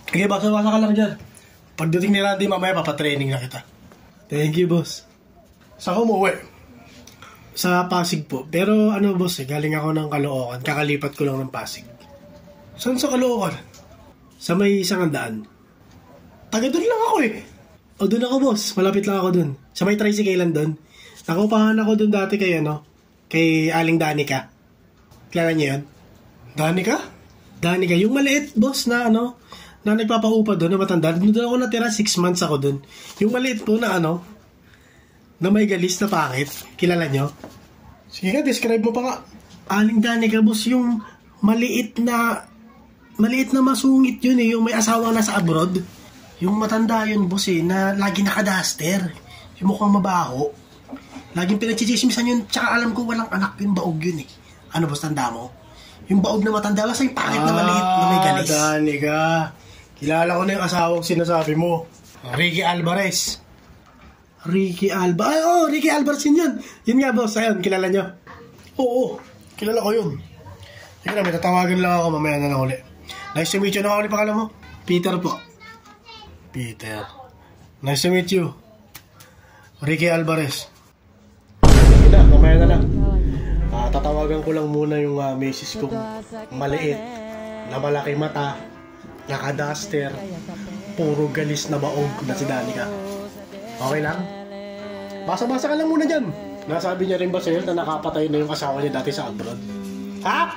Okay, basa-basa ka lang dyan. Pagdating ni Randy, mamaya papatraining na kita. Thank you, boss. Saan ka umuwi? Sa Pasig po. Pero ano, boss, galing ako ng Caloocan. Kakalipat ko lang ng Pasig. Saan sa Caloocan? Sa may 100. Taga doon lang ako eh. O doon ako, boss. Malapit lang ako doon. Sa may tricyclean doon. Nakupahan ako doon dati kay kay Aling Danica. Kilala niyo yun? Danica? Danica. Yung maliit, boss, na na nagpapaupa doon na matanda. Doon ako natira, 6 months ako doon. Yung maliit po na na may galis na pangit. Kilala niyo? Sige nga, describe mo pa nga. Aling Danica, boss, yung maliit na masungit yun eh. Yung may asawang nasa abroad. Yung matanda yun, boss eh, na lagi nakadaster. Yung mukhang mabaho. Laging pinagchichismisan yun. Tsaka alam ko walang anak yung baog yun eh. Ano, boss, tanda mo? Yung baog na matanda, basta yung pangit na maliit na may galis. Danica. Kilala ko na yung asawang sinasabi mo. Ricky Alvarez. Ricky Alvarez yun. Yun nga, boss. Ayun, kilala nyo? Oo, kilala ko yun. Sige na, may tatawagan lang ako mamaya na lang uli. Nice to meet you. Ano ka ulit pangalan mo? Peter po. Peter. Nice to meet you. Ricky Alvarez. Sige na, mamaya na lang. Tatawagan ko lang muna yung misis kong maliit, na malaki mata, naka-duster, puro galis na baog na si Danica. Okay lang? Basa-basa ka lang muna dyan. Nasabi niya rin ba sa'yo na nakapatay na yung asawa niya dati sa abroad? Ha?